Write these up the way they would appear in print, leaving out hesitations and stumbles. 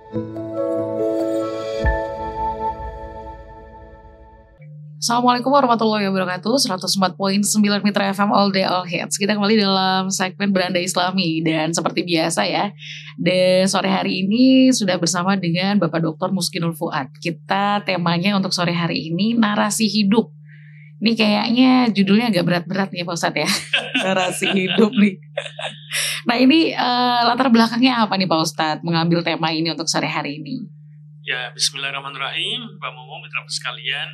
Assalamualaikum warahmatullahi wabarakatuh. 104.9 Mitra FM All Day All Hits. Kita kembali dalam segmen Beranda Islami. Dan seperti biasa ya, sore hari ini sudah bersama dengan Bapak Dr. Muskinul Fuad. Kita temanya untuk sore hari ini narasi hidup. Ini kayaknya judulnya agak berat-berat nih Pak Ustadz ya. Narasi hidup nih. Nah ini latar belakangnya apa nih Pak Ustadz mengambil tema ini untuk sore hari ini? Ya, bismillahirrahmanirrahim. Pak Momo, mitra sekalian.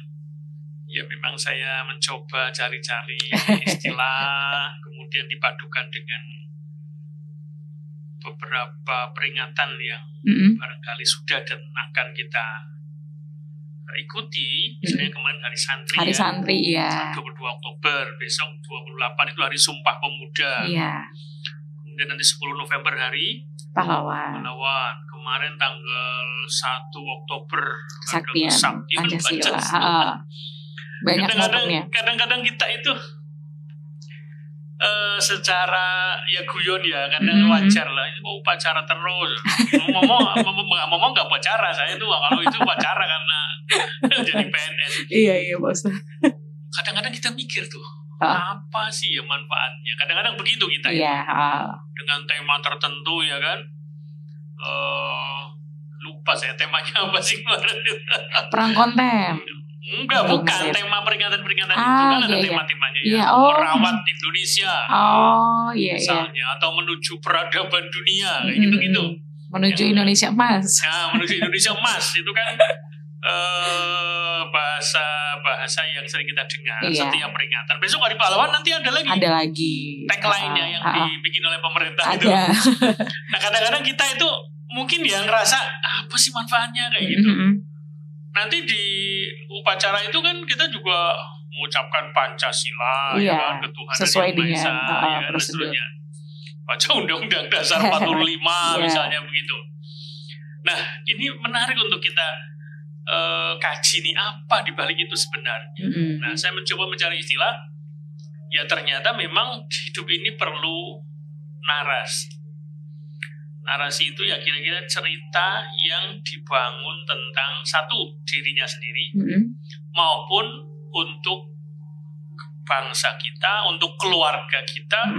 Ya memang saya mencoba cari-cari istilah, kemudian dipadukan dengan beberapa peringatan yang barangkali sudah dan akan kita ikuti. Misalnya kemarin Hari Santri, Hari Santri ya. 22 Oktober, besok 28 itu Hari Sumpah Pemuda. Iya. Kemudian nanti 10 November Hari Pahlawan. Kemarin tanggal 1 Oktober Kesaktian Pancasila. Banyak momennya. Kadang-kadang kita itu secara ya guyon ya, kadang wajar lah. Ini mau upacara terus. Ngomong nggak upacara, saya itu kalau itu upacara karena jadi PNS. Iya Bos. Kadang-kadang kita mikir tuh, apa sih ya manfaatnya? Kadang-kadang begitu kita ya. Dengan tema tertentu ya kan. Lupa saya temanya apa sih kemarin. Perang konten. Enggak, bukan tema peringatan-peringatan itu kan ada tema-temanya ya. Merawat Indonesia. Misalnya atau menuju peradaban dunia kayak gitu-gitu. Menuju Indonesia Emas. Nah, menuju Indonesia Emas itu kan bahasa yang sering kita dengar setiap peringatan. Besok Hari Pahlawan nanti ada lagi. Ada lagi. Tagline-nya yang dibikin oleh pemerintah itu. Nah, kadang-kadang kita itu mungkin ya ngerasa apa sih manfaatnya kayak gitu. Nanti di upacara itu kan kita juga mengucapkan Pancasila, ya kan, ketuhanan sesuai yang Maha Esa, dengan ya, prosedurnya. Baca Undang-Undang Dasar 45 misalnya begitu. Nah, ini menarik untuk kita kaji nih apa dibalik itu sebenarnya. Nah, saya mencoba mencari istilah. Ya ternyata memang hidup ini perlu narasi. Narasi itu ya kira-kira cerita yang dibangun tentang satu dirinya sendiri maupun untuk bangsa kita, untuk keluarga kita,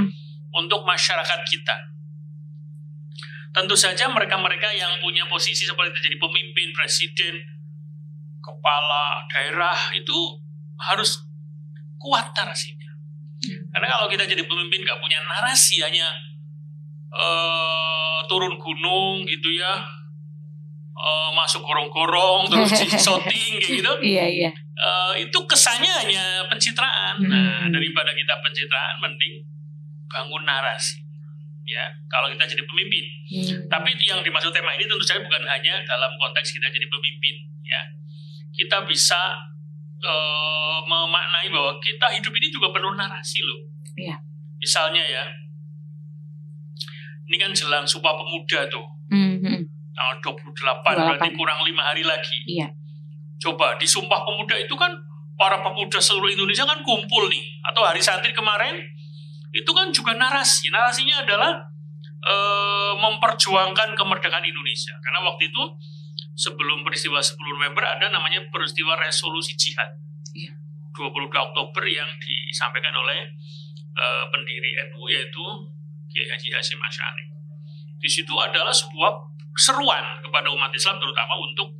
untuk masyarakat kita. Tentu saja mereka-mereka yang punya posisi seperti itu, jadi pemimpin, presiden, kepala daerah itu harus kuat narasinya. Karena kalau kita jadi pemimpin gak punya narasi, hanya turun gunung gitu ya, masuk gorong-gorong terus di shooting kayak gitu. Iya. Itu kesannya hanya pencitraan. Nah, daripada kita pencitraan, mending bangun narasi. Ya, kalau kita jadi pemimpin. Tapi yang dimaksud tema ini tentu saja bukan hanya dalam konteks kita jadi pemimpin. Ya, kita bisa memaknai bahwa kita hidup ini juga perlu narasi loh. Iya. Misalnya ya. Ini kan jelang Sumpah Pemuda tuh. Tanggal 28, berarti kurang 5 hari lagi. Iya. Coba di Sumpah Pemuda itu kan para pemuda seluruh Indonesia kan kumpul nih. Atau Hari Santri kemarin itu kan juga narasi. Narasinya adalah memperjuangkan kemerdekaan Indonesia. Karena waktu itu sebelum peristiwa 10 November ada namanya peristiwa resolusi jihad. Iya. 22 Oktober yang disampaikan oleh pendiri NU yaitu Kiai Haji Hasyim Asy'ari. Di situ adalah sebuah seruan kepada umat Islam terutama untuk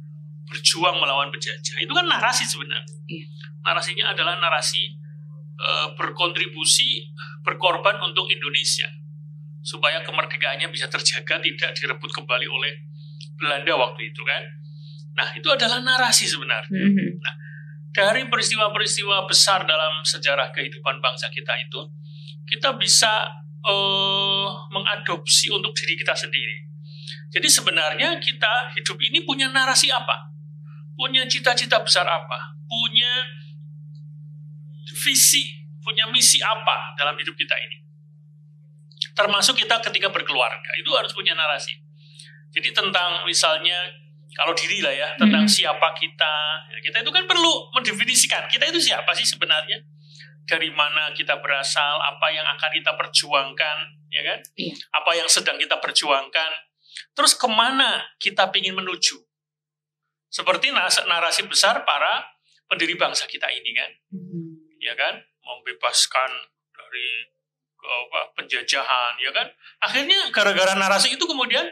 berjuang melawan penjajah. Itu kan narasi sebenarnya. Iya. Narasinya adalah narasi berkontribusi, berkorban untuk Indonesia supaya kemerdekaannya bisa terjaga, tidak direbut kembali oleh Belanda waktu itu kan. Nah, itu adalah narasi sebenarnya. Nah, dari peristiwa-peristiwa besar dalam sejarah kehidupan bangsa kita itu, kita bisa mengadopsi untuk diri kita sendiri. Jadi sebenarnya kita hidup ini punya narasi apa? Punya cita-cita besar apa? Punya visi, punya misi apa dalam hidup kita ini? Termasuk kita ketika berkeluarga, itu harus punya narasi. Jadi tentang misalnya, kalau diri lah ya, tentang siapa kita. Ya, kita itu kan perlu mendefinisikan, kita itu siapa sih sebenarnya? Dari mana kita berasal, apa yang akan kita perjuangkan, ya kan? Iya. Apa yang sedang kita perjuangkan, Terus kemana kita ingin menuju? Seperti narasi besar para pendiri bangsa kita ini kan, ya kan, membebaskan dari penjajahan, ya kan. Akhirnya gara-gara narasi itu kemudian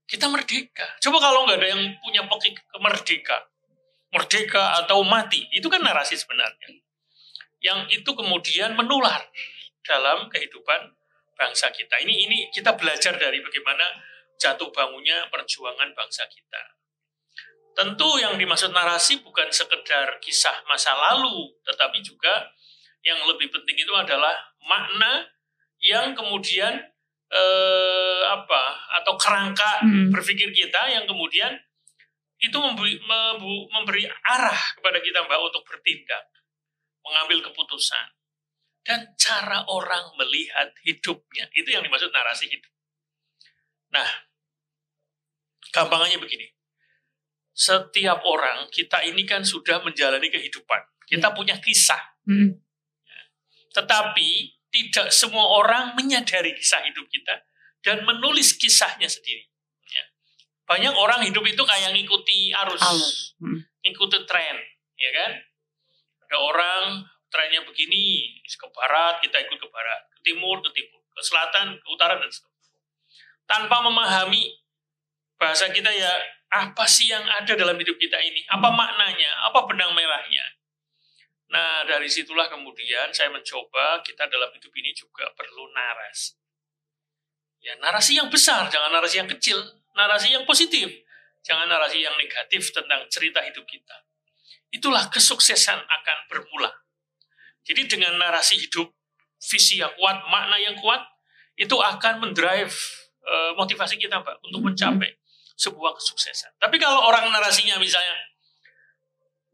kita merdeka. Coba kalau nggak ada yang punya merdeka atau mati, itu kan narasi sebenarnya. Yang itu kemudian menular dalam kehidupan bangsa kita. Ini kita belajar dari bagaimana jatuh bangunnya perjuangan bangsa kita. Tentu yang dimaksud narasi bukan sekedar kisah masa lalu, tetapi juga yang lebih penting itu adalah makna yang kemudian atau kerangka berpikir kita yang kemudian itu memberi arah kepada kita, Mbak, untuk bertindak, mengambil keputusan, dan cara orang melihat hidupnya. Itu yang dimaksud narasi hidup. Nah, gampangannya begini. Setiap orang, kita ini kan sudah menjalani kehidupan. Kita punya kisah. Tetapi, tidak semua orang menyadari kisah hidup kita dan menulis kisahnya sendiri. Banyak orang hidup itu kayak ngikuti arus. Ngikuti tren. Ya kan? Ada orang, trennya begini, ke barat, kita ikut ke barat. Ke timur, ke selatan, ke utara, dan seterusnya. Tanpa memahami bahasa kita ya, apa sih yang ada dalam hidup kita ini? Apa maknanya? Apa benang merahnya? Nah, dari situlah kemudian saya mencoba kita dalam hidup ini juga perlu narasi. Ya, narasi yang besar, jangan narasi yang kecil. Narasi yang positif, jangan narasi yang negatif tentang cerita hidup kita. Itulah kesuksesan akan bermula. Jadi dengan narasi hidup, visi yang kuat, makna yang kuat, itu akan mendrive motivasi kita, Pak, untuk mencapai sebuah kesuksesan. Tapi kalau orang narasinya misalnya,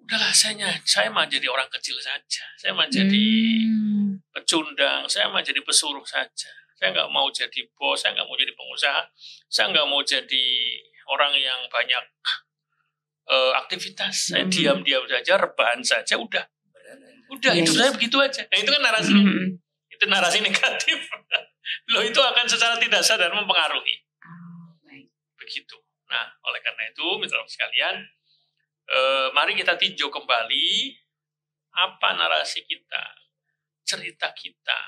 udahlah saya mah jadi orang kecil saja, saya mah jadi pecundang, saya mah jadi pesuruh saja, saya nggak mau jadi bos, saya nggak mau jadi pengusaha, saya nggak mau jadi orang yang banyak aktivitas, saya diam-diam saja, rebahan saja, udah hidup saya begitu aja. Nah itu kan narasi, itu narasi negatif. Loh, itu akan secara tidak sadar mempengaruhi. Begitu. Nah, oleh karena itu, mitra sekalian, mari kita tinjau kembali apa narasi kita, cerita kita,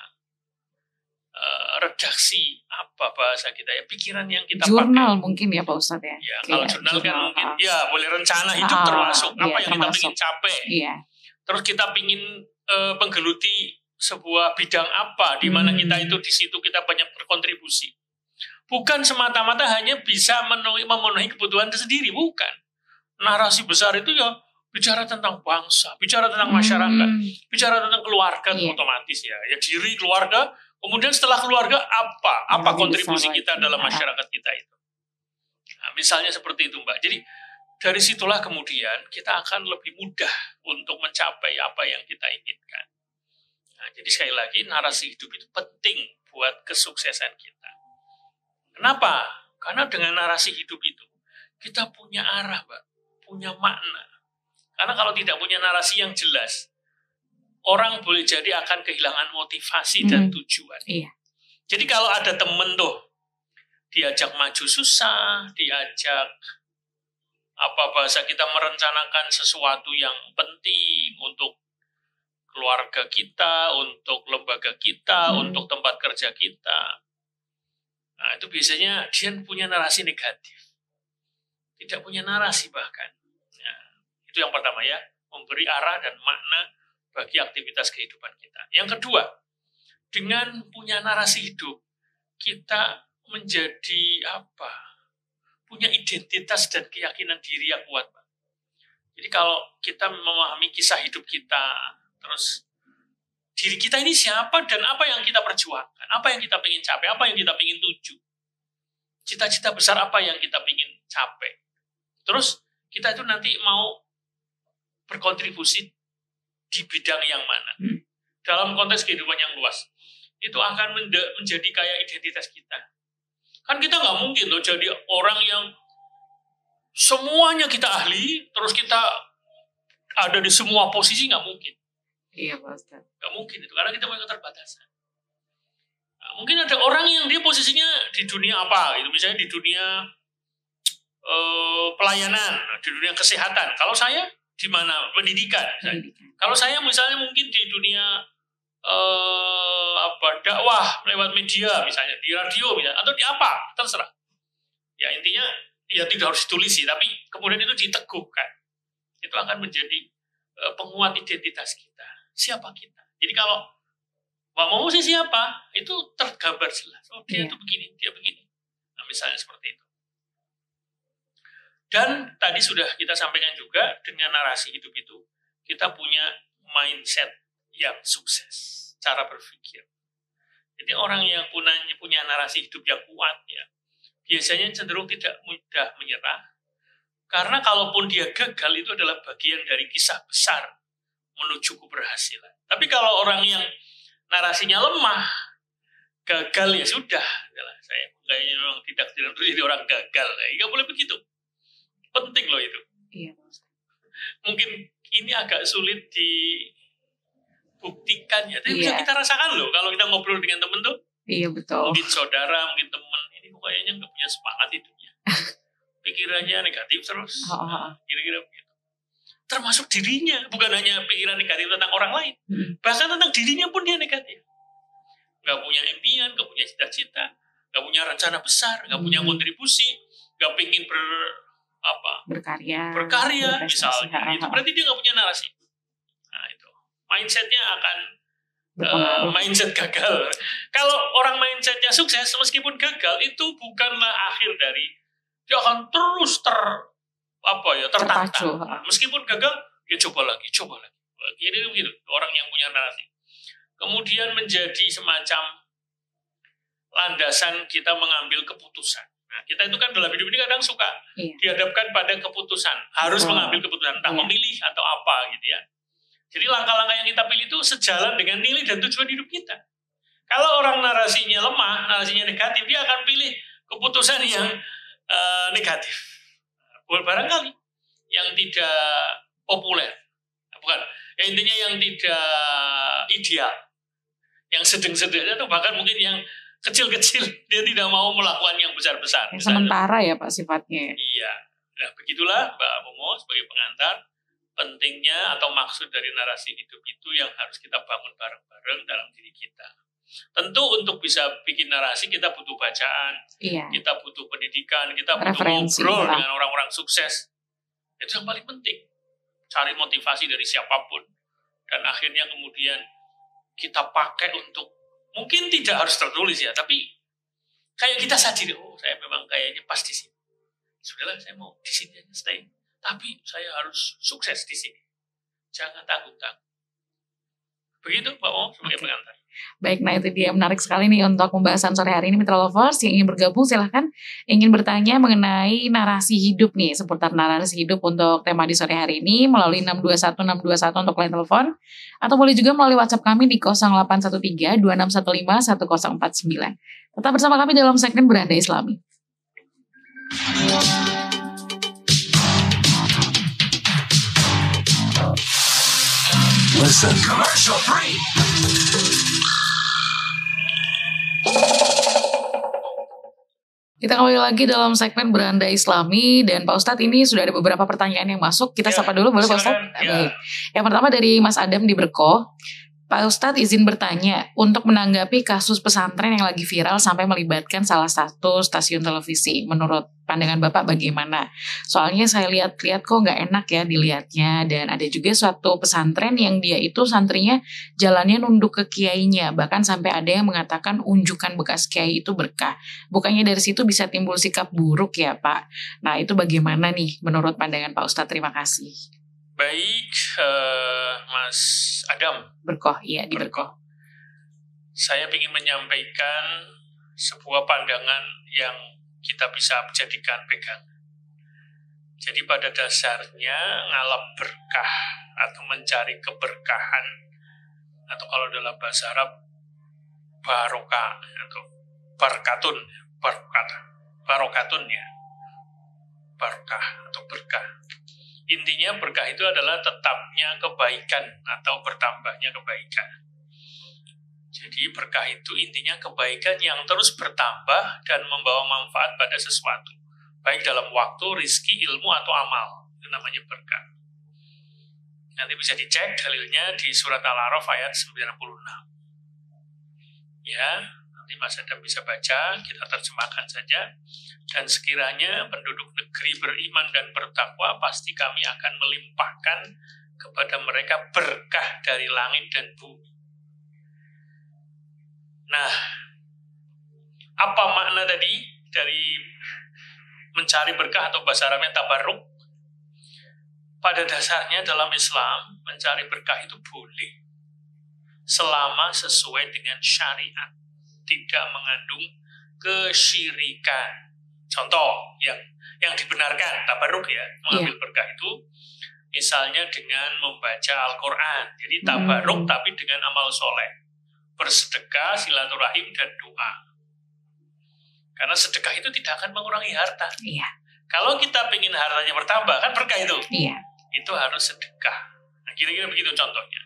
redaksi apa bahasa kita ya, pikiran yang kita jurnal pakai. Mungkin ya Pak Ustadz ya. Ya, kalau jurnal kan mungkin ya boleh rencana hidup termasuk apa yang kita ingin capai. Terus kita ingin menggeluti sebuah bidang apa di mana kita itu di situ kita banyak berkontribusi. Bukan semata-mata hanya bisa memenuhi kebutuhan sendiri, bukan. Narasi besar itu ya bicara tentang bangsa, bicara tentang masyarakat, bicara tentang keluarga, otomatis ya diri keluarga. Kemudian setelah keluarga apa kontribusi kita dalam masyarakat kita itu. Nah, misalnya seperti itu, Mbak. Jadi dari situlah kemudian kita akan lebih mudah untuk mencapai apa yang kita inginkan. Nah, jadi sekali lagi narasi hidup itu penting buat kesuksesan kita. Kenapa? Karena dengan narasi hidup itu kita punya arah, Mbak, punya makna. Karena kalau tidak punya narasi yang jelas, orang boleh jadi akan kehilangan motivasi dan tujuan. Jadi kalau ada temen tuh, diajak maju susah, diajak bahasa kita merencanakan sesuatu yang penting untuk keluarga kita, untuk lembaga kita, untuk tempat kerja kita. Nah, itu biasanya dia punya narasi negatif. Tidak punya narasi bahkan. Nah, itu yang pertama ya, memberi arah dan makna bagi aktivitas kehidupan kita. Yang kedua, dengan punya narasi hidup, kita menjadi punya identitas dan keyakinan diri yang kuat, Pak. Jadi kalau kita memahami kisah hidup kita, terus diri kita ini siapa dan apa yang kita perjuangkan, apa yang kita ingin capai, apa yang kita ingin tuju, cita-cita besar apa yang kita ingin capai. Terus kita itu nanti mau berkontribusi di bidang yang mana, dalam konteks kehidupan yang luas, itu akan menjadi kayak identitas kita. Kan kita nggak mungkin loh jadi orang yang semuanya kita ahli, terus kita ada di semua posisi, nggak mungkin. Iya, Pak Ustadz. Nggak mungkin itu, karena kita punya keterbatasan. Nah, Mungkin ada orang yang dia posisinya di dunia apa gitu, misalnya di dunia pelayanan, di dunia kesehatan. Kalau saya di mana? Pendidikan. Kalau saya misalnya mungkin di dunia dakwah lewat media misalnya, di radio misalnya, atau di apa, terserah. Ya intinya ya tidak harus ditulis sih, tapi kemudian itu diteguhkan. Itu akan menjadi penguat identitas kita. Siapa kita? Jadi kalau Pak Momo sih siapa? Itu tergambar jelas. Oh dia itu begini, dia begini. Nah, misalnya seperti itu. Dan tadi sudah kita sampaikan juga dengan narasi hidup itu, kita punya mindset yang sukses, cara berpikir. Jadi orang yang punya narasi hidup yang kuat ya, biasanya cenderung tidak mudah menyerah. Karena kalaupun dia gagal itu adalah bagian dari kisah besar menuju keberhasilan. Tapi kalau orang yang narasinya lemah, gagal ya sudah. Saya kayaknya orang tidak jadi orang gagal. Nggak boleh begitu. Penting loh itu. Iya. Mungkin ini agak sulit dibuktikan ya, tapi bisa kita rasakan loh kalau kita ngobrol dengan temen tuh. Iya betul. Mungkin saudara, mungkin teman, ini kayaknya nggak punya semangat hidupnya. Pikirannya negatif terus. Kira-kira begitu. Termasuk dirinya, bukan hanya pikiran negatif tentang orang lain, bahkan tentang dirinya pun dia negatif. Nggak punya impian, nggak punya cita-cita, nggak punya rencana besar, nggak punya kontribusi, nggak pengen berkarya misalnya. Itu berarti dia nggak punya narasi. Nah itu mindsetnya akan mindset gagal. Kalau orang mindsetnya sukses, meskipun gagal itu bukanlah akhir dari, dia akan terus tertantang. Meskipun gagal, dia coba lagi. Jadi begitu orang yang punya narasi. Kemudian menjadi semacam landasan kita mengambil keputusan. Nah, kita itu kan dalam hidup ini kadang suka dihadapkan pada keputusan, harus mengambil keputusan, entah memilih atau apa gitu ya. Jadi langkah-langkah yang kita pilih itu sejalan dengan nilai dan tujuan hidup kita. Kalau orang narasinya lemah, narasinya negatif, dia akan pilih keputusan yang negatif. Barangkali yang tidak populer, bukan? Ya, intinya yang tidak ideal, yang sedang-sedang itu bahkan mungkin yang kecil-kecil, dia tidak mau melakukan yang besar-besar. Sementara ya Pak sifatnya. Iya. Nah begitulah Mbak Momo sebagai pengantar, pentingnya atau maksud dari narasi hidup itu yang harus kita bangun bareng-bareng dalam diri kita. Tentu untuk bisa bikin narasi kita butuh bacaan, kita butuh pendidikan, kita butuh ngobrol dengan orang-orang sukses. Itu yang paling penting. Cari motivasi dari siapapun. Dan akhirnya kemudian kita pakai untuk, mungkin tidak harus tertulis ya, tapi kayak kita sadari, oh saya memang kayaknya pas di sini. Sudahlah, saya mau di sini aja stay. Tapi saya harus sukses di sini. Jangan tanggung-tanggung. Begitu Pak Mo sebagai pengantar. Baik, nah itu dia menarik sekali nih untuk pembahasan sore hari ini. Mitra Lovers yang ingin bergabung silahkan, ingin bertanya mengenai narasi hidup nih, seputar narasi hidup untuk tema di sore hari ini melalui 621-621 untuk line telepon, atau boleh juga melalui WhatsApp kami di 0813-2615-1049. Tetap bersama kami dalam segmen Beranda Islami. Listen, commercial free. Kita kembali lagi dalam segmen Beranda Islami, dan Pak Ustadz ini sudah ada beberapa pertanyaan yang masuk. Kita sapa dulu, boleh Pak Ustadz? Baik. Yang pertama dari Mas Adam di Berko. Pak Ustadz izin bertanya, untuk menanggapi kasus pesantren yang lagi viral sampai melibatkan salah satu stasiun televisi, menurut pandangan Bapak bagaimana? Soalnya saya lihat-lihat kok nggak enak ya dilihatnya, dan ada juga suatu pesantren yang dia itu santrinya jalannya nunduk ke kiainya, bahkan sampai ada yang mengatakan unjukan bekas kiai itu berkah. Bukannya dari situ bisa timbul sikap buruk ya Pak? Nah itu bagaimana nih menurut pandangan Pak Ustadz? Terima kasih. Baik, Mas Adam. Berkoh, iya di Berkoh. Saya ingin menyampaikan sebuah pandangan yang kita bisa jadikan pegangan. Jadi pada dasarnya ngalap berkah atau mencari keberkahan, atau kalau dalam bahasa Arab barokah atau barokatun ya, barokah atau berkah. Intinya berkah itu adalah tetapnya kebaikan atau bertambahnya kebaikan. Jadi berkah itu intinya kebaikan yang terus bertambah dan membawa manfaat pada sesuatu, baik dalam waktu, rizki, ilmu, atau amal. Itu namanya berkah. Nanti bisa dicek dalilnya di surat Al-A'raf ayat 96. Ya, nanti Mas Adam bisa baca, kita terjemahkan saja. Dan sekiranya penduduk negeri beriman dan bertakwa, pasti kami akan melimpahkan kepada mereka berkah dari langit dan bumi. Nah, apa makna tadi dari mencari berkah atau bahasa Arabnya tabarruk? Pada dasarnya dalam Islam, mencari berkah itu boleh selama sesuai dengan syariat, tidak mengandung kesyirikan. Contoh yang dibenarkan tabarruk ya, mengambil berkah itu misalnya dengan membaca Al-Quran. Jadi tabarruk tapi dengan amal soleh, bersedekah, silaturahim, dan doa. Karena sedekah itu tidak akan mengurangi harta. Iya. Kalau kita ingin hartanya bertambah, kan berkah itu. Iya. Itu harus sedekah. Nah, kira-kira begitu contohnya.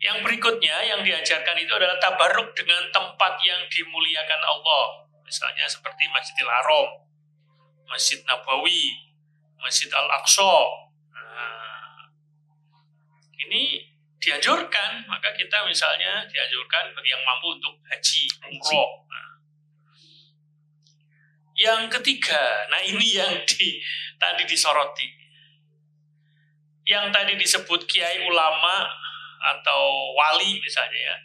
Yang berikutnya yang diajarkan itu adalah tabarruk dengan tempat yang dimuliakan Allah. Misalnya seperti Masjidil Haram, Masjid Nabawi, Masjid Al-Aqsa. Nah, ini dianjurkan, maka kita misalnya dianjurkan bagi yang mampu untuk haji, umroh. Nah, yang ketiga, nah ini yang tadi disoroti. Yang tadi disebut kiai, ulama, atau wali misalnya ya,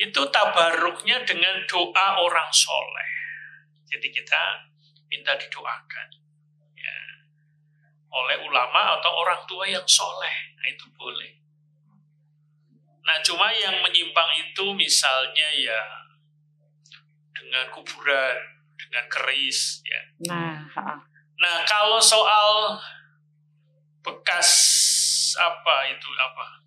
itu tabarruknya dengan doa orang soleh. Jadi kita minta didoakan ya, oleh ulama atau orang tua yang soleh. Nah itu boleh. Nah cuma yang menyimpang itu misalnya ya dengan kuburan, dengan keris ya. Nah kalau soal bekas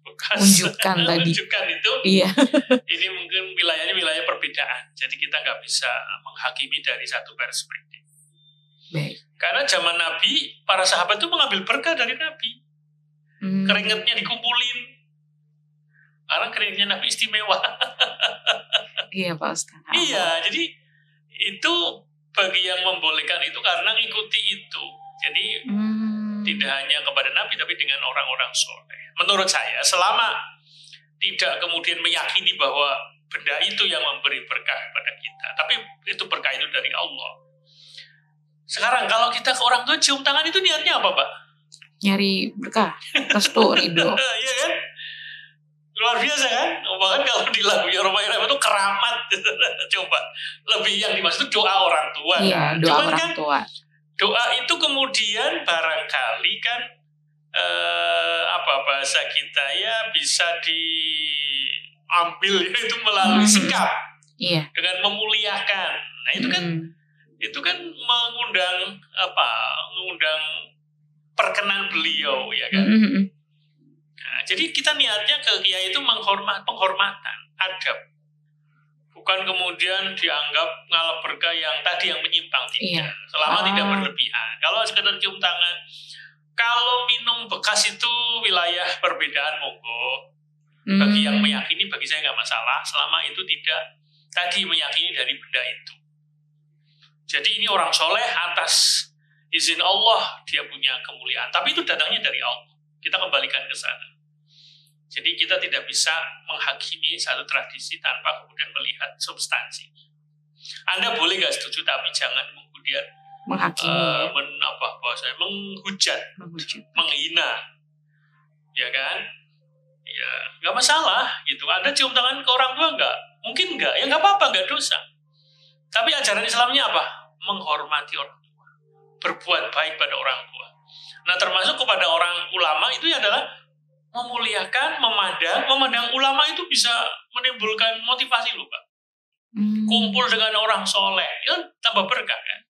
bekas unjukan itu, iya. Ini mungkin wilayahnya wilayah perbedaan. Jadi kita nggak bisa menghakimi dari satu perspektif. Baik. Karena zaman Nabi, para sahabat itu mengambil berkah dari Nabi. Keringatnya dikumpulin. Karena keringatnya Nabi istimewa. Iya Pak Ustaz. Iya, jadi itu bagi yang membolehkan itu karena ngikuti itu. Jadi tidak hanya kepada Nabi, tapi dengan orang-orang soleh. Menurut saya, selama tidak kemudian meyakini bahwa benda itu yang memberi berkah kepada kita, tapi itu berkah itu dari Allah. Sekarang kalau kita ke orang tua cium tangan itu niatnya apa, Pak? Nyari berkah, restu, ridho. Iya kan? Luar biasa kan? Bahkan kalau di lagunya Roma Irama itu keramat. Coba, lebih yang dimaksud doa orang tua. Iya, doa orang tua. Doa itu kemudian barangkali kan bahasa kita ya bisa diambil itu melalui sikap, iya. Dengan memuliakan. Nah itu kan mengundang perkenan beliau ya kan. Nah, jadi kita niatnya ke kiai itu penghormatan, adab. Bukan kemudian dianggap ngalah berkah yang tadi yang menyimpang, tidak. Iya. Selama tidak berlebihan. Kalau sekedar cium tangan, kalau minum bekas itu wilayah perbedaan monggo. Bagi yang meyakini, bagi saya nggak masalah. Selama itu tidak tadi meyakini dari benda itu. Jadi ini orang soleh atas izin Allah dia punya kemuliaan. Tapi itu datangnya dari Allah. Kita kembalikan ke sana. Jadi kita tidak bisa menghakimi satu tradisi tanpa kemudian melihat substansi. Anda boleh nggak setuju, tapi jangan kemudian menghakimi, menghujat, menghina, ya kan? Ya nggak masalah gitu. Anda cium tangan ke orang tua nggak? Mungkin nggak, ya nggak apa-apa, nggak dosa. Tapi ajaran Islamnya apa? Menghormati orang tua, berbuat baik pada orang tua. Nah termasuk kepada orang ulama itu adalah memuliakan, memandang ulama itu bisa menimbulkan motivasi loh Pak. Kumpul dengan orang soleh, ya tambah berkah kan.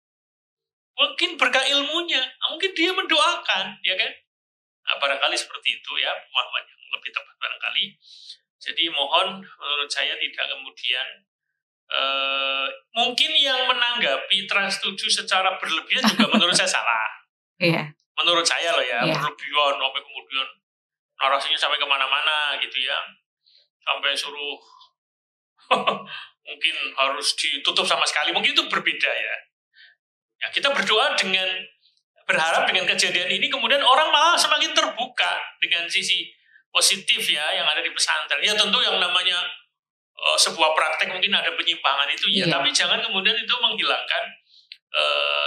Mungkin berkah ilmunya, mungkin dia mendoakan, ya kan. Nah, barangkali seperti itu ya, pemahaman yang lebih tepat barangkali. Jadi mohon menurut saya tidak kemudian mungkin yang menanggapi trans 7 secara berlebihan juga menurut saya salah. Iya. Menurut saya loh ya, berlebihan sampai kemudian narasinya sampai kemana-mana gitu ya, sampai suruh mungkin harus ditutup sama sekali, mungkin itu berbeda ya. Ya, kita berdoa berharap dengan kejadian ini kemudian orang malah semakin terbuka dengan sisi positif ya yang ada di pesantren. Ya tentu yang namanya sebuah praktek mungkin ada penyimpangan itu ya, tapi jangan kemudian itu menghilangkan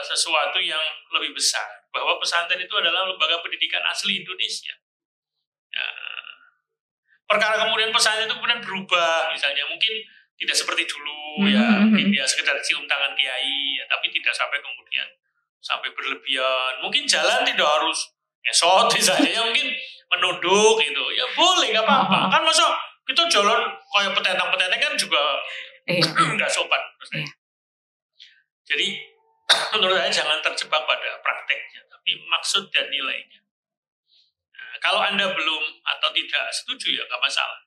sesuatu yang lebih besar, bahwa pesantren itu adalah lembaga pendidikan asli Indonesia. Ya, perkara kemudian pesantren itu kemudian berubah, misalnya mungkin tidak seperti dulu ya, mungkin ya sekedar cium tangan kiai ya, tapi tidak sampai kemudian sampai berlebihan. Mungkin jalan tidak harus esot misalnya ya, mungkin menunduk gitu ya boleh, nggak apa-apa kan. Masa kita jalan kayak petentang-petentang kan juga nggak sopan. Jadi menurut saya jangan terjebak pada prakteknya, tapi maksud dan nilainya. Nah, kalau Anda belum atau tidak setuju ya nggak masalah.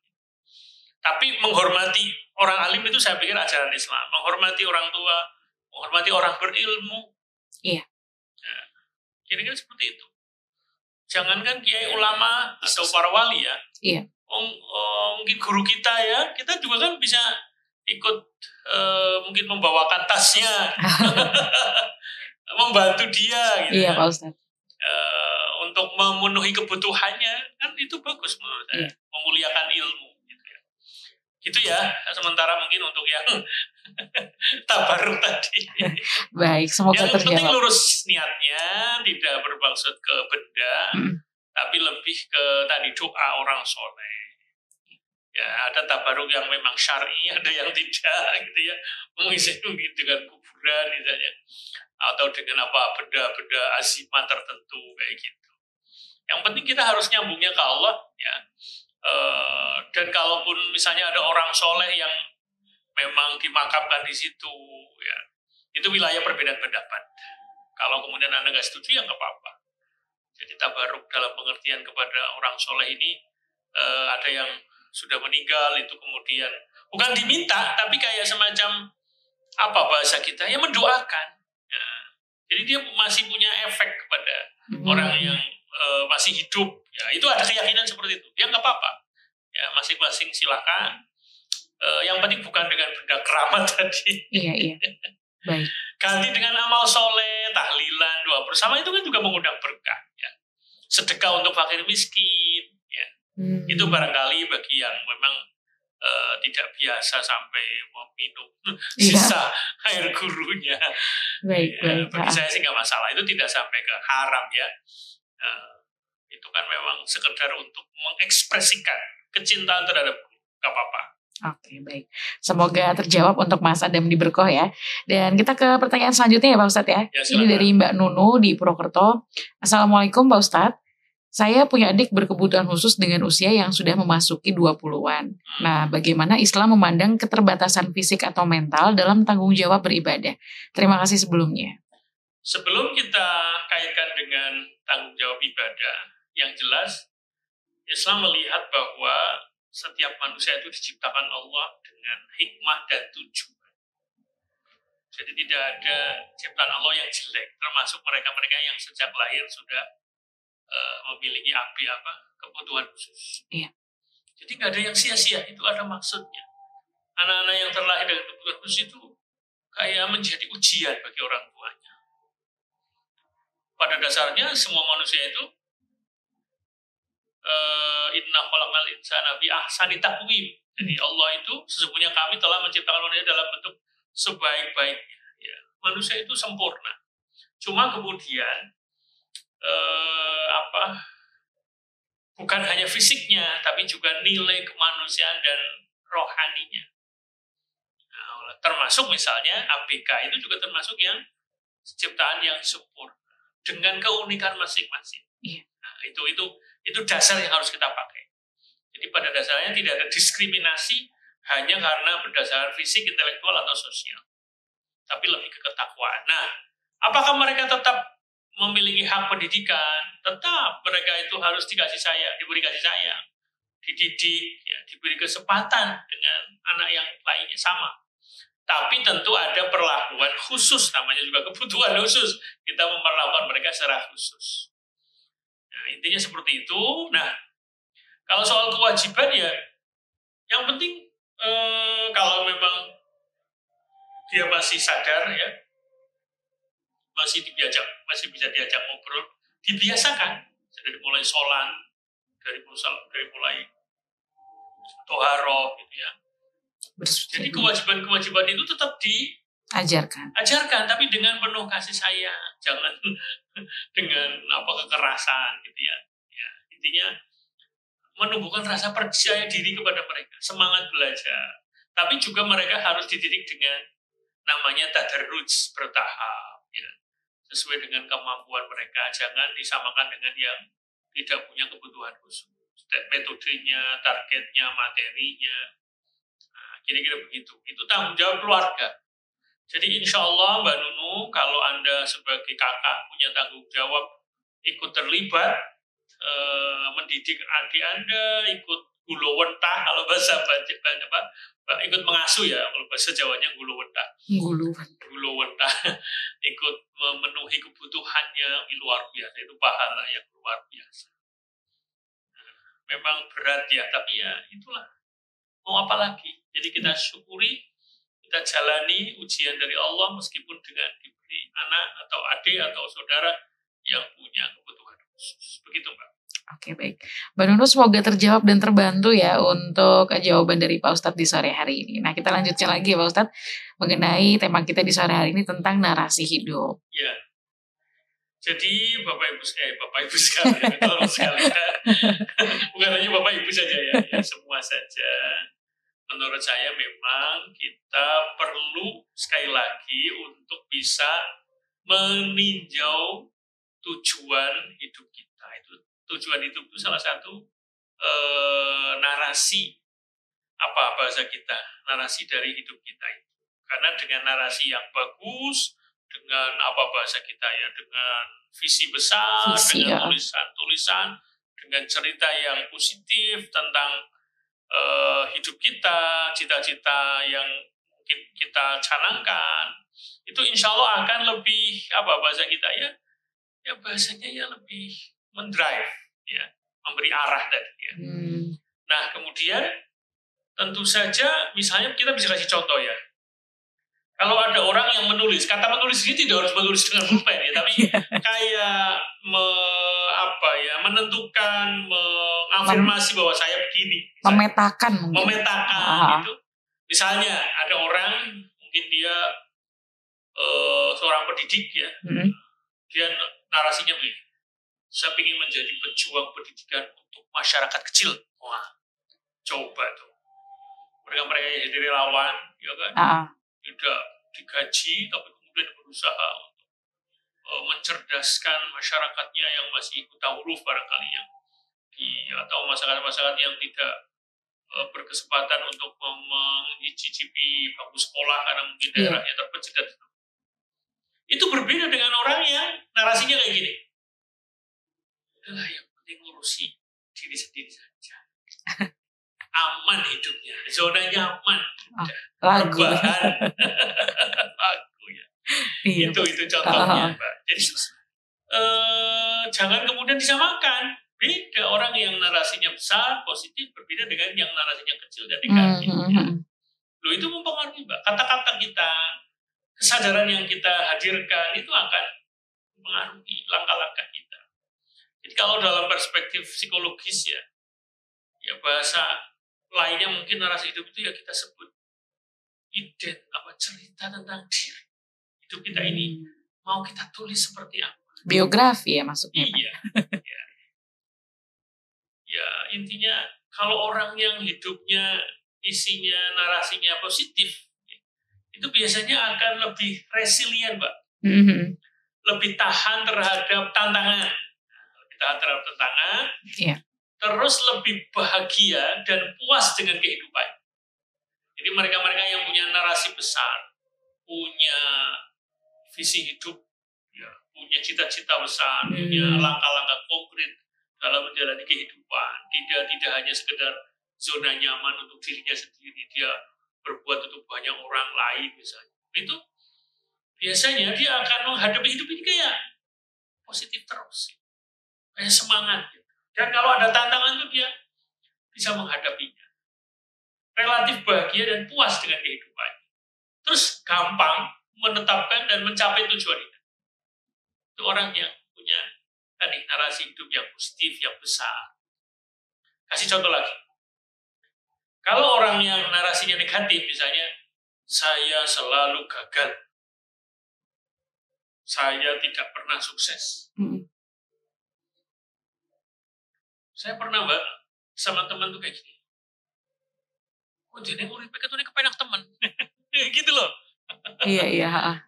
Tapi menghormati orang alim itu saya pikir ajaran Islam. Menghormati orang tua, menghormati orang berilmu. Iya. Nah, kira-kira seperti itu. Jangankan kiai ulama atau para wali ya. Iya. Mungkin guru kita ya, kita juga kan bisa ikut mungkin membawakan tasnya, membantu dia gitu. Iya, Pak Ustadz. Untuk memenuhi kebutuhannya, kan itu bagus menurut saya. Memuliakan ilmu. Gitu ya, sementara mungkin untuk yang tabaruk tadi. Baik, semoga terjawab. Yang penting lurus niatnya, tidak bermaksud ke benda, tapi lebih ke tadi doa orang soleh. Ya, ada tabaruk yang memang syar'i, ada yang tidak, gitu ya. Mengisi dengan kuburan misalnya, atau dengan apa benda-benda azimah tertentu kayak gitu. Yang penting kita harus nyambungnya ke Allah, ya. Dan kalaupun misalnya ada orang soleh yang memang dimakamkan di situ, ya, itu wilayah perbedaan pendapat. Kalau kemudian Anda nggak setuju ya nggak apa-apa. Jadi tabaruk dalam pengertian kepada orang soleh ini ada yang sudah meninggal itu kemudian bukan diminta, tapi kayak semacam apa bahasa kita ya mendoakan. Ya. Jadi dia masih punya efek kepada orang yang masih hidup. Ya, itu ada keyakinan seperti itu. Ya nggak apa-apa. Ya masing-masing silakan. Yang penting bukan dengan benda keramat tadi. Iya. Baik. Ganti dengan amal soleh, tahlilan, doa bersama itu kan juga mengundang berkah. Ya. Sedekah untuk fakir miskin. Ya. Itu barangkali bagi yang memang tidak biasa sampai meminum sisa air gurunya. Baik. Bagi saya sih nggak masalah. Itu tidak sampai ke haram ya. Itu kan memang sekedar untuk mengekspresikan kecintaan terhadap guru, gak apa-apa. Oke, baik. Semoga terjawab untuk Mas Adam di Berkoh ya. Dan kita ke pertanyaan selanjutnya ya Pak Ustadz ya. Ini dari Mbak Nunu di Purwokerto. Assalamualaikum Pak Ustadz. Saya punya adik berkebutuhan khusus dengan usia yang sudah memasuki 20-an. Nah, bagaimana Islam memandang keterbatasan fisik atau mental dalam tanggung jawab beribadah? Terima kasih sebelumnya. Sebelum kita kaitkan dengan tanggung jawab ibadah, yang jelas Islam melihat bahwa setiap manusia itu diciptakan Allah dengan hikmah dan tujuan. Jadi tidak ada ciptaan Allah yang jelek, termasuk mereka-mereka yang sejak lahir sudah memiliki kebutuhan khusus. Iya. Jadi nggak ada yang sia-sia, itu ada maksudnya. Anak-anak yang terlahir dengan kebutuhan khusus itu kayak menjadi ujian bagi orang tuanya. Pada dasarnya semua manusia itu inna khalaqal insana fi ahsani taqwim. Jadi Allah itu sesungguhnya kami telah menciptakan manusia dalam bentuk sebaik-baiknya. Ya, manusia itu sempurna. Cuma kemudian bukan hanya fisiknya, tapi juga nilai kemanusiaan dan rohaninya. Nah, termasuk misalnya ABK itu juga termasuk yang ciptaan yang sempurna dengan keunikan masing-masing. Nah, itu dasar yang harus kita pakai. Jadi pada dasarnya tidak ada diskriminasi hanya karena berdasarkan fisik, intelektual atau sosial, tapi lebih ke ketakwaan. Nah, apakah mereka tetap memiliki hak pendidikan? Tetap mereka itu harus diberi kasih sayang, dididik, ya, diberi kesempatan dengan anak yang lainnya sama. Tapi tentu ada perlakuan khusus, namanya juga kebutuhan khusus. Kita memperlakukan mereka secara khusus. Nah, intinya seperti itu. Nah, kalau soal kewajiban ya, yang penting Kalau memang dia masih sadar ya, masih bisa diajak ngobrol, dibiasakan dari mulai sholat, dari mulai toharoh gitu ya. Jadi kewajiban-kewajiban itu tetap diajarkan, tapi dengan penuh kasih sayang, jangan dengan kekerasan gitu ya. Ya, intinya menumbuhkan rasa percaya diri kepada mereka, semangat belajar. Tapi juga mereka harus dididik dengan namanya tadarruj, bertahap, ya, sesuai dengan kemampuan mereka. Jangan disamakan dengan yang tidak punya kebutuhan khusus. Metodenya, targetnya, materinya, nah, kira-kira begitu. Itu tanggung jawab keluarga. Jadi insya Allah Mbak Nunu, kalau Anda sebagai kakak punya tanggung jawab ikut terlibat, mendidik adik Anda, ikut gulowentah kalau bahasa ikut mengasuh ya, kalau bahasa Jawanya gulowentah. Gulowentah ikut memenuhi kebutuhannya, luar biasa, itu pahala yang luar biasa. Memang berat ya, tapi ya itulah, mau apa lagi. Jadi kita syukuri, kita jalani ujian dari Allah meskipun dengan diberi anak atau adik atau saudara yang punya kebutuhan khusus. Begitu Mbak. Oke, baik. Mbak Nunu, semoga terjawab dan terbantu ya untuk jawaban dari Pak Ustadz di sore hari ini. Nah, kita lanjutkan lagi ya Pak Ustadz mengenai tema kita di sore hari ini tentang narasi hidup. Ya. Jadi Bapak Ibu sekalian, bukan hanya Bapak Ibu saja ya, semua saja. Menurut saya memang kita perlu sekali lagi untuk bisa meninjau tujuan hidup kita. Itu tujuan hidup itu salah satu narasi apa bahasa kita, narasi dari hidup kita itu. Karena dengan narasi yang bagus, dengan apa bahasa kita ya, dengan visi besar, dengan tulisan-tulisan, dengan cerita yang positif tentang hidup kita, cita-cita yang mungkin kita canangkan, itu insya Allah akan lebih bahasa kita ya bahasanya ya lebih mendrive ya, memberi arah tadi ya. Nah kemudian tentu saja misalnya kita bisa kasih contoh ya. Kalau ada orang yang menulis, kata menulis ini tidak harus menulis dengan pulpen ya, tapi kayak menentukan, mengafirmasi bahwa saya begini. Memetakan gitu. Misalnya ada orang, mungkin dia seorang pendidik ya, dia narasinya begini, saya ingin menjadi pejuang pendidikan untuk masyarakat kecil. Wah, coba tuh. Mereka yang jadi relawan, ya kan? Tidak digaji, tapi kemudian berusaha untuk mencerdaskan masyarakatnya yang masih buta huruf barangkali atau masyarakat-masyarakat yang tidak berkesempatan untuk mencicipi bangku sekolah karena mungkin daerahnya terpencil. Itu berbeda dengan orang yang narasinya kayak gini. Udahlah, yang penting ngurusi diri sendiri saja. Aman hidupnya, zona nyaman, lagu ya. Iya. Itu contohnya, Mbak. Jadi jangan kemudian disamakan. Beda orang yang narasinya besar, positif, berbeda dengan yang narasinya kecil dan negatif. Loh, itu mempengaruhi, Mbak. Kata-kata kita, kesadaran yang kita hadirkan itu akan mempengaruhi langkah-langkah kita. Jadi kalau dalam perspektif psikologis ya bahasa lainnya mungkin narasi hidup itu ya kita sebut cerita tentang diri. Hidup kita ini mau kita tulis seperti apa? Biografi ya maksudnya. Iya. Ya intinya kalau orang yang hidupnya isinya narasinya positif, itu biasanya akan lebih resilient, Mbak. Lebih tahan terhadap tantangan. Terus lebih bahagia dan puas dengan kehidupan. Jadi mereka-mereka yang punya narasi besar, punya visi hidup, ya, punya cita-cita besar, punya langkah-langkah konkret dalam menjalani kehidupan. Tidak hanya sekedar zona nyaman untuk dirinya sendiri, dia berbuat untuk banyak orang lain misalnya. Itu biasanya dia akan menghadapi hidup ini kayak positif terus, kayak semangat. Dan kalau ada tantangan itu dia bisa menghadapinya. relatif bahagia dan puas dengan kehidupan. Terus gampang menetapkan dan mencapai tujuan itu. Itu orang yang punya tadi narasi hidup yang positif, yang besar. Kasih contoh lagi. Kalau orang yang narasinya negatif, misalnya, saya selalu gagal, saya tidak pernah sukses. Saya pernah, Mbak, sama teman tuh kayak gini. Oh, jadi uripnya ketune kepenak teman. Gitu loh. Iya.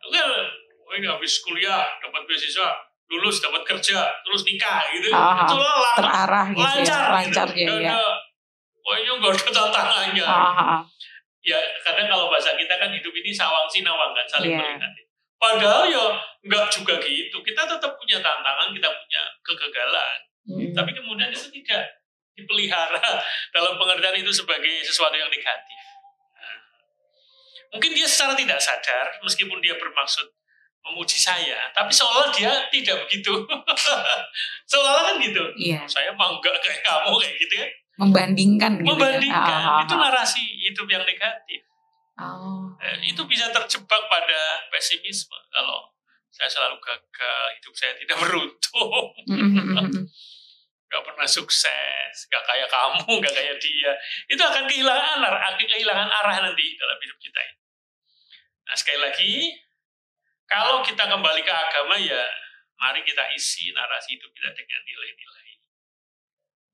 Oh, ini habis kuliah, dapat beasiswa, lulus, dapat kerja, terus nikah gitu. Itu terarah gitu, lancar gitu. Ya. Pokoknya nggak ada tantangannya. Ya, kadang kalau bahasa kita kan hidup ini sawang sinawang kan, saling melihat. Padahal ya nggak juga gitu. Kita tetap punya tantangan, kita punya kegagalan. Tapi kemudian itu tidak dipelihara dalam pengertian itu sebagai sesuatu yang negatif. Mungkin dia secara tidak sadar, meskipun dia bermaksud memuji saya, tapi seolah dia tidak begitu. Seolah kan gitu. Saya mah enggak kayak kamu, kayak gitu ya. Membandingkan gitu. Itu narasi hidup yang negatif. Itu bisa terjebak pada pesimisme. Kalau saya selalu gagal, hidup saya tidak beruntung. Gak pernah sukses, gak kayak kamu, gak kayak dia. Itu akan kehilangan arah nanti dalam hidup kita. Nah, sekali lagi, kalau kita kembali ke agama, ya mari kita isi narasi hidup kita dengan nilai-nilai.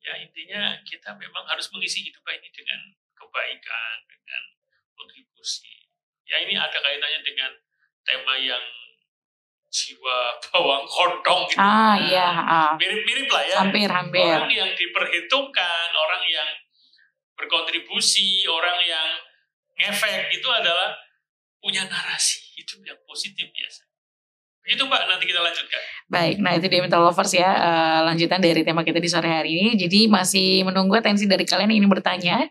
Ya, intinya kita memang harus mengisi hidup ini dengan kebaikan, dengan kontribusi. Ya, ini ada kaitannya dengan tema yang jiwa bawang kontong gitu. Mirip-mirip lah ya. Hampir. Orang yang diperhitungkan, orang yang berkontribusi, orang yang ngefek, itu adalah punya narasi hidup yang positif biasa. Begitu Mbak, nanti kita lanjutkan. Baik, nah itu dia Mental Lovers ya, lanjutan dari tema kita di sore hari ini. Jadi masih menunggu atensi dari kalian yang ingin bertanya.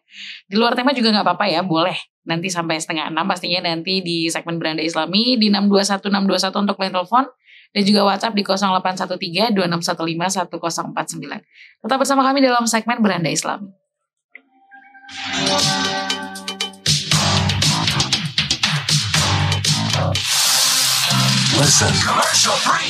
Di luar tema juga gak apa-apa ya, boleh. Nanti sampai 5:30 pastinya nanti di segmen Beranda Islami di 621 621 untuk line telepon. Dan juga WhatsApp di 0813 2615 1049. Tetap bersama kami dalam segmen Beranda Islami. Listen, commercial free.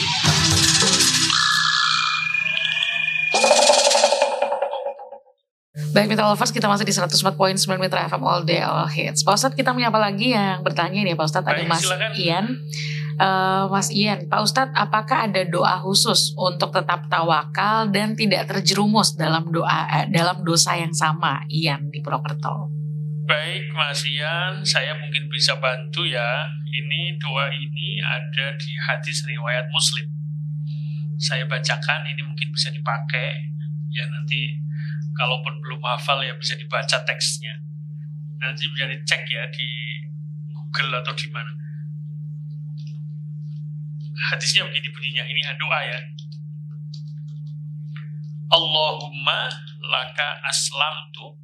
Baik Mental Lovers, kita masih di 104.9 Mitra FM All Day All Hits. Pak Ustadz, kita menyapa lagi yang bertanya nih Pak Ustadz. Ada Mas Ian. Mas Ian, Pak Ustadz, apakah ada doa khusus untuk tetap tawakal dan tidak terjerumus dalam dosa yang sama? Ian di Purwokerto. Baik Mas Ian, saya mungkin bisa bantu ya. Ini doa ini ada di hadis riwayat Muslim. Saya bacakan, ini mungkin bisa dipakai. Ya nanti kalaupun belum hafal ya bisa dibaca teksnya. Nanti bisa dicek ya di Google atau di mana. Hadisnya begini bunyinya, ini doa ya. Allahumma laka aslamtu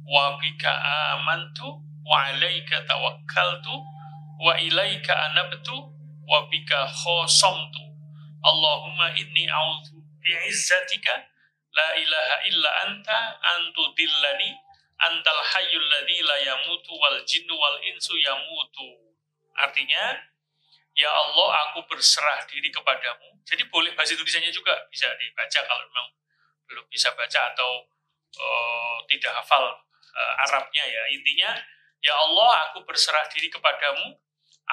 wa bika amantu wa alaika tawakkaltu wa ilaika anabtu wa bika khosamtu. Allahumma inni a'udzu bi'izzatika la ilaha illa anta antudillani antal hayyul ladzi la yamutu wal jinnu wal insu yamutu. Artinya, ya Allah, aku berserah diri kepadamu. Jadi boleh bahasa Indonesianya juga bisa dibaca kalau memang belum bisa baca atau tidak hafal Arabnya ya. Intinya, ya Allah, aku berserah diri kepadamu,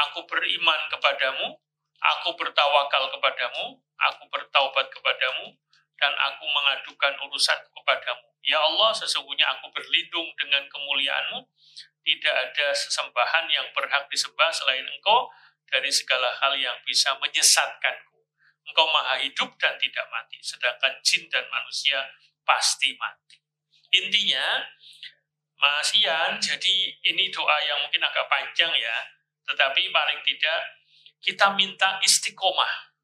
aku beriman kepadamu, aku bertawakal kepadamu, aku bertaubat kepadamu, dan aku mengadukan urusanku kepadamu. Ya Allah, sesungguhnya aku berlindung dengan kemuliaanmu, tidak ada sesembahan yang berhak disembah selain Engkau, dari segala hal yang bisa menyesatkanku. Engkau maha hidup dan tidak mati, sedangkan jin dan manusia pasti mati. Intinya, Mas Ian, jadi ini doa yang mungkin agak panjang ya, tetapi paling tidak kita minta istiqomah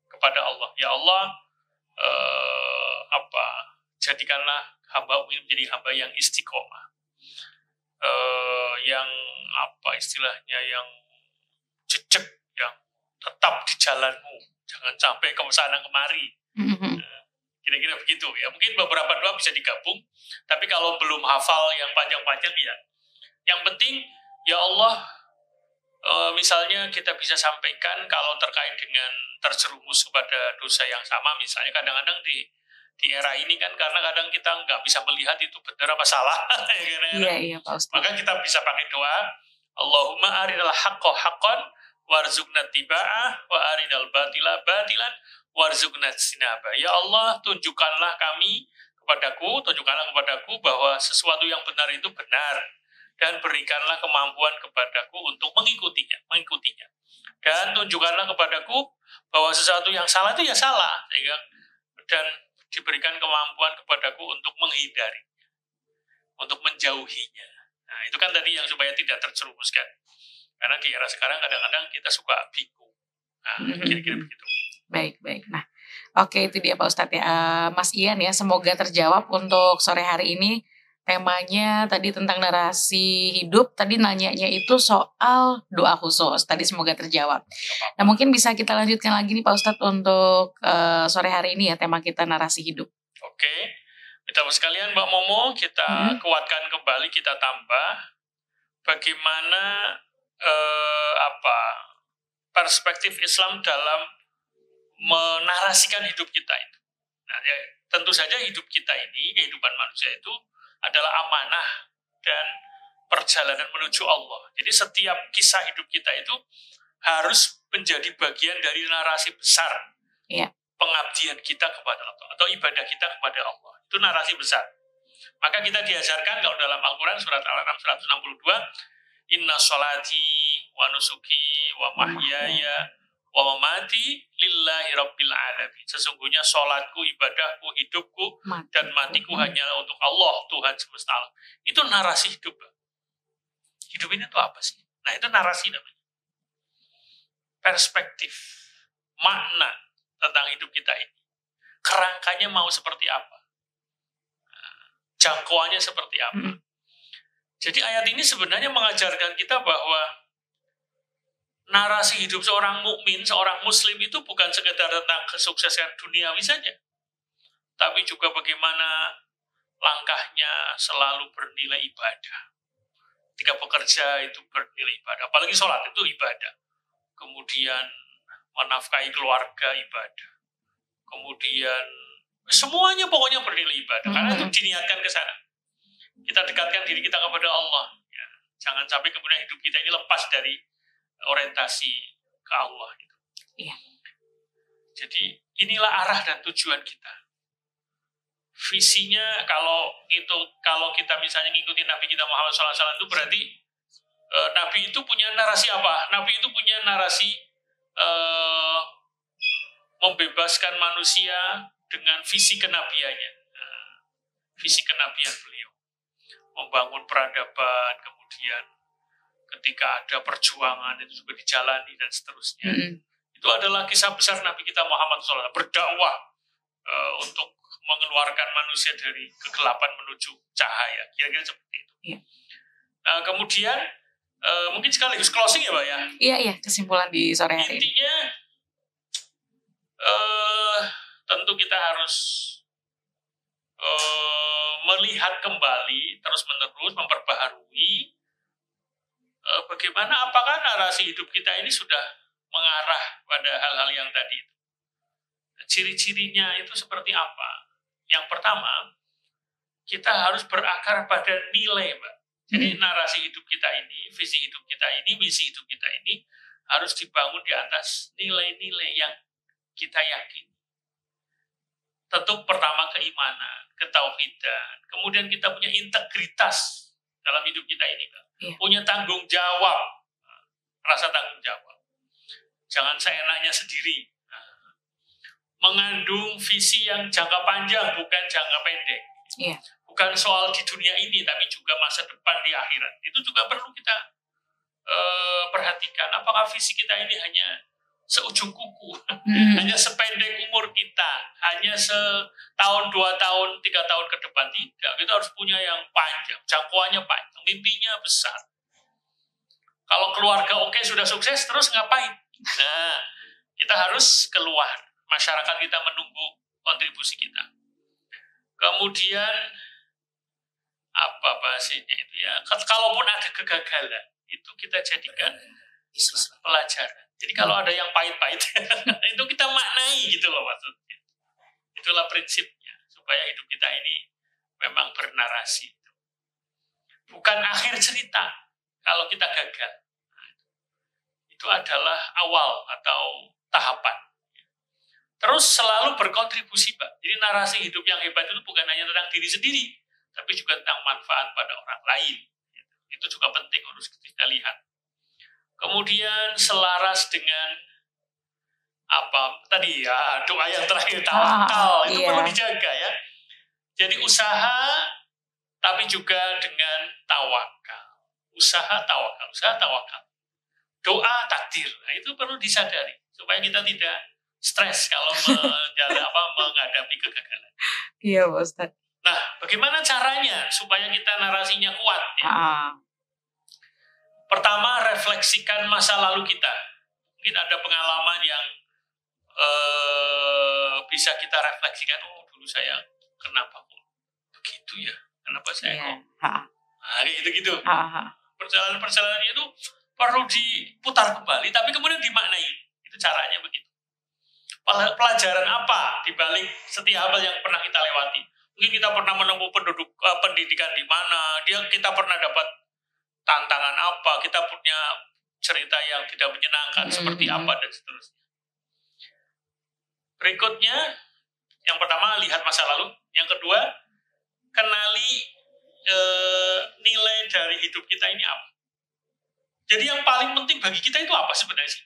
kepada Allah. Ya Allah, jadikanlah hamba ini menjadi hamba yang istiqomah, yang istilahnya, yang jejak, yang tetap di jalanmu, jangan sampai ke sana kemari. Kira-kira begitu ya. Mungkin beberapa doa bisa digabung, tapi kalau belum hafal yang panjang-panjang ya Yang penting ya Allah, misalnya kita bisa sampaikan kalau terkait dengan terjerumus kepada dosa yang sama, misalnya kadang-kadang di era ini kan, karena kadang kita nggak bisa melihat itu benar apa salah. Iya Pak Ustadz. Maka kita bisa pakai doa, Allahumma arinal haqqo haqqan warzuqna tiba'ah wa arinal batila batilan warzuqna sinaba. Ya Allah, tunjukkanlah kepadaku bahwa sesuatu yang benar itu benar, dan berikanlah kemampuan kepadaku untuk mengikutinya. Dan tunjukkanlah kepadaku bahwa sesuatu yang salah itu ya salah, dan diberikan kemampuan kepadaku untuk menghindari, untuk menjauhinya. Nah, itu kan tadi yang supaya tidak terjerumuskan. Karena di era sekarang kadang-kadang kita suka bingung. Nah, kira-kira begitu. Baik. Nah, oke, itu dia Pak Ustadz ya. Mas Ian ya, semoga terjawab untuk sore hari ini. Temanya tadi tentang narasi hidup, tadi nanyanya itu soal doa khusus. Tadi semoga terjawab. Nah, mungkin bisa kita lanjutkan lagi nih Pak Ustadz untuk sore hari ini ya, tema kita narasi hidup. Oke, kita sekalian Mbak Momo, kita kuatkan kembali, kita tambah bagaimana perspektif Islam dalam menarasikan hidup kita itu. Nah, ya, tentu saja hidup kita ini, kehidupan manusia itu adalah amanah dan perjalanan menuju Allah. Jadi setiap kisah hidup kita itu harus menjadi bagian dari narasi besar pengabdian kita kepada Allah atau ibadah kita kepada Allah. Itu narasi besar. Maka kita diajarkan kalau dalam Al-Quran surat Al-An'am 162, Inna sholati wa nusuki wa mahyaya wa mamati lillahi rabbil alamin. Sesungguhnya sholatku, ibadahku, hidupku, dan matiku hanya untuk Allah, Tuhan semesta alam. Itu narasi hidup. Hidup ini tuh apa sih? Nah, itu narasi namanya. Perspektif, makna tentang hidup kita ini. Kerangkanya mau seperti apa? Jangkauannya seperti apa? Jadi ayat ini sebenarnya mengajarkan kita bahwa narasi hidup seorang mukmin, seorang muslim itu bukan sekedar tentang kesuksesan duniawi saja, tapi juga bagaimana langkahnya selalu bernilai ibadah. Ketika bekerja itu bernilai ibadah, apalagi sholat itu ibadah. Kemudian menafkahi keluarga ibadah. Kemudian semuanya pokoknya bernilai ibadah, karena itu diniatkan ke sana. Kita dekatkan diri kita kepada Allah. Ya. Jangan sampai kemudian hidup kita ini lepas dari orientasi ke Allah. Gitu. Iya. Jadi inilah arah dan tujuan kita. Visinya kalau kita misalnya ngikutin Nabi kita Muhammad SAW itu berarti Nabi itu punya narasi apa? Nabi itu punya narasi membebaskan manusia dengan visi kenabiannya. Visi kenabian beliau. Membangun peradaban, kemudian ketika ada perjuangan itu juga dijalani dan seterusnya. Itu adalah kisah besar Nabi kita Muhammad SAW, berdakwah untuk mengeluarkan manusia dari kegelapan menuju cahaya, kira-kira seperti itu. Kemudian mungkin sekaligus closing ya Pak ya. Iya, kesimpulan di sore hari ini. Intinya tentu kita harus melihat kembali terus-menerus, memperbaharui bagaimana, apakah narasi hidup kita ini sudah mengarah pada hal-hal yang tadi itu. Ciri-cirinya itu seperti apa? Yang pertama, kita harus berakar pada nilai, Mbak. Jadi narasi hidup kita ini, visi hidup kita ini, misi hidup kita ini harus dibangun di atas nilai-nilai yang kita yakini. Tentu pertama keimanan, ketauhidan, kemudian kita punya integritas dalam hidup kita ini, Mbak. Punya tanggung jawab, rasa tanggung jawab. Jangan seenaknya sendiri. Mengandung visi yang jangka panjang, bukan jangka pendek. Bukan soal di dunia ini, tapi juga masa depan di akhirat. Itu juga perlu kita perhatikan. Apakah visi kita ini hanya seujung kuku, hanya sependek umur kita, hanya setahun, 2 tahun, 3 tahun ke depan. Tidak, kita harus punya yang panjang, jangkauannya panjang, mimpinya besar. Kalau keluarga oke, sudah sukses, terus ngapain? Nah, kita harus keluar. Masyarakat kita menunggu kontribusi kita. Kemudian bahasanya itu ya. Kalaupun ada kegagalan, itu kita jadikan pelajaran. Jadi kalau ada yang pahit-pahit, itu kita maknai gitu loh maksudnya. Itulah prinsipnya, supaya hidup kita ini memang bernarasi. Bukan akhir cerita kalau kita gagal. Itu adalah awal atau tahapan. Terus selalu berkontribusi, Pak. Jadi narasi hidup yang hebat itu bukan hanya tentang diri sendiri, tapi juga tentang manfaat pada orang lain. Itu juga penting harus kita lihat. Kemudian selaras dengan apa tadi ya, doa yang terakhir, tawakal, itu perlu dijaga ya. Jadi usaha tapi juga dengan tawakal. Usaha tawakal. Doa takdir. Nah, itu perlu disadari supaya kita tidak stres kalau menghadapi kegagalan. Iya, Pak Ustadz. Nah, bagaimana caranya supaya kita narasinya kuat ya? Pertama, refleksikan masa lalu kita. Mungkin ada pengalaman yang bisa kita refleksikan. Oh, dulu saya kenapa kok begitu ya? Kenapa saya kok? Kayak gitu-gitu. Perjalanan-perjalanan itu perlu diputar kembali, tapi kemudian dimaknai. Itu caranya begitu. Pelajaran apa dibalik setiap hal yang pernah kita lewati? Mungkin kita pernah menempuh pendidikan di mana? Kita pernah dapat tantangan apa, kita punya cerita yang tidak menyenangkan seperti apa, dan seterusnya. Berikutnya, yang pertama lihat masa lalu, yang kedua kenali nilai dari hidup kita ini apa. Jadi yang paling penting bagi kita itu apa sebenarnya sih?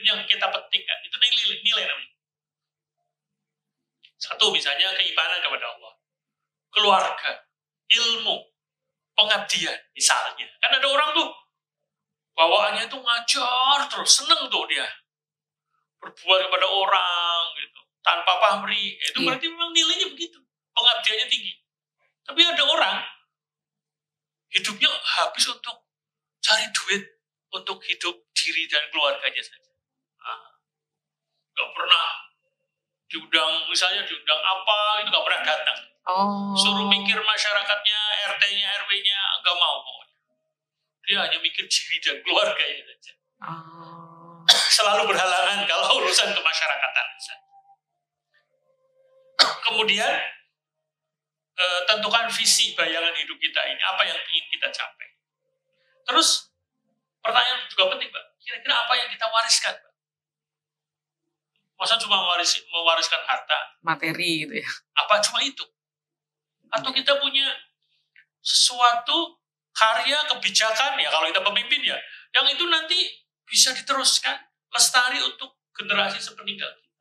Yang kita pentingkan itu nilai namanya. Satu misalnya keimanan kepada Allah, keluarga, ilmu, pengabdian misalnya. Kan ada orang tuh bawaannya tuh ngajar terus, seneng tuh dia berbuat kepada orang gitu tanpa pamrih. Itu berarti memang nilainya begitu, pengabdiannya tinggi. Tapi ada orang hidupnya habis untuk cari duit untuk hidup diri dan keluarganya saja. Gak pernah misalnya diundang apa itu gak pernah datang. Suruh mikir masyarakatnya, RT-nya, RW-nya, gak mau. Dia hanya mikir diri dan keluarganya saja. Selalu berhalangan kalau urusan kemasyarakatan. Kemudian tentukan visi bayangan hidup kita ini, apa yang ingin kita capai. Terus pertanyaan juga penting, Pak. Kira-kira apa yang kita wariskan, Pak? Masa cuma mewariskan harta, materi gitu ya? Apa cuma itu? Atau kita punya sesuatu karya, kebijakan ya, kalau kita pemimpin ya, yang itu nanti bisa diteruskan, lestari untuk generasi sepeninggal kita.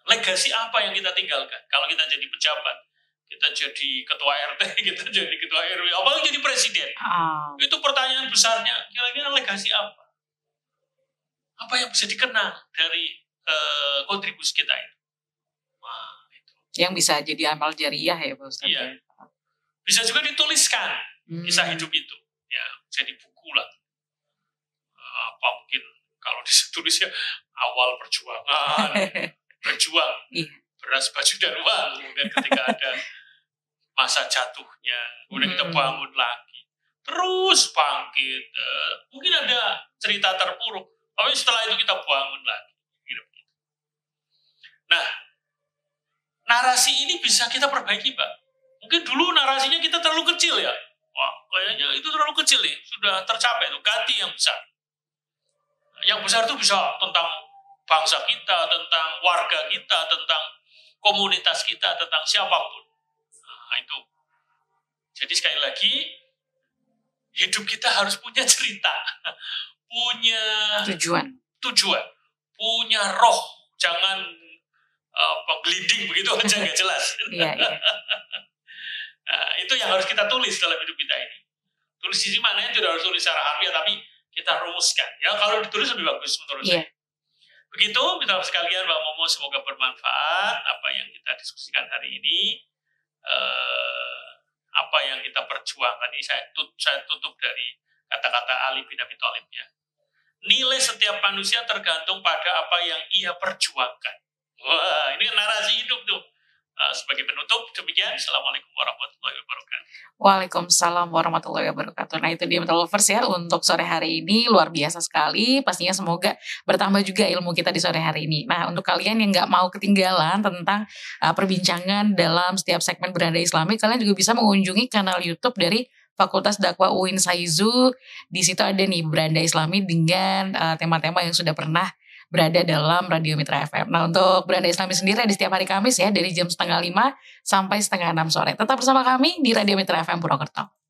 Legasi apa yang kita tinggalkan? Kalau kita jadi pejabat, kita jadi ketua RT, kita jadi ketua RW, apalagi jadi presiden. Itu pertanyaan besarnya, kira-kira legasi apa? Apa yang bisa dikenang dari kontribusi kita itu? Itu. Yang bisa jadi amal jariah ya Pak Ustadz. Iya. Bisa juga dituliskan kisah hidup itu, ya jadi buku lah. Apa mungkin kalau ditulis ya awal perjuangan, berjuang, beras, baju dan uang. Kemudian ketika ada masa jatuhnya, kemudian kita bangun lagi, terus bangkit. Mungkin ada cerita terpuruk, tapi setelah itu kita bangun lagi. Nah, narasi ini bisa kita perbaiki, Pak. Mungkin dulu narasinya kita terlalu kecil ya. Wah, kayaknya itu terlalu kecil nih, sudah tercapai tuh, ganti yang besar. Yang besar itu bisa tentang bangsa kita, tentang warga kita, tentang komunitas kita, tentang siapapun. Nah, itu. Jadi sekali lagi, hidup kita harus punya cerita, punya tujuan, punya roh. Jangan gelinding begitu aja nggak jelas. Iya. Nah, itu yang harus kita tulis dalam hidup kita ini. Tulis di mana itu harus tulis secara harfiah, tapi kita rumuskan. Ya kalau ditulis lebih bagus menurut saya. Begitu, kita sekalian, Mbak Momo, semoga bermanfaat apa yang kita diskusikan hari ini. Apa yang kita perjuangkan ini saya tutup dari kata-kata Ali bin Abi Thalib ya. Nilai setiap manusia tergantung pada apa yang ia perjuangkan. Wah, ini narasi hidup tuh. Sebagai penutup, demikian. Assalamualaikum warahmatullahi wabarakatuh. Waalaikumsalam warahmatullahi wabarakatuh. Nah itu dia Mental Lovers ya untuk sore hari ini, luar biasa sekali. Pastinya semoga bertambah juga ilmu kita di sore hari ini. Nah untuk kalian yang gak mau ketinggalan tentang perbincangan dalam setiap segmen Beranda Islami, kalian juga bisa mengunjungi kanal YouTube dari Fakultas Dakwah UIN Saizu. Di situ ada nih Beranda Islami dengan tema-tema yang sudah pernah berada dalam Radio Mitra FM. Nah untuk Beranda Islami sendiri di setiap hari Kamis ya dari jam 4:30 sampai 5:30 sore. Tetap bersama kami di Radio Mitra FM Purwokerto.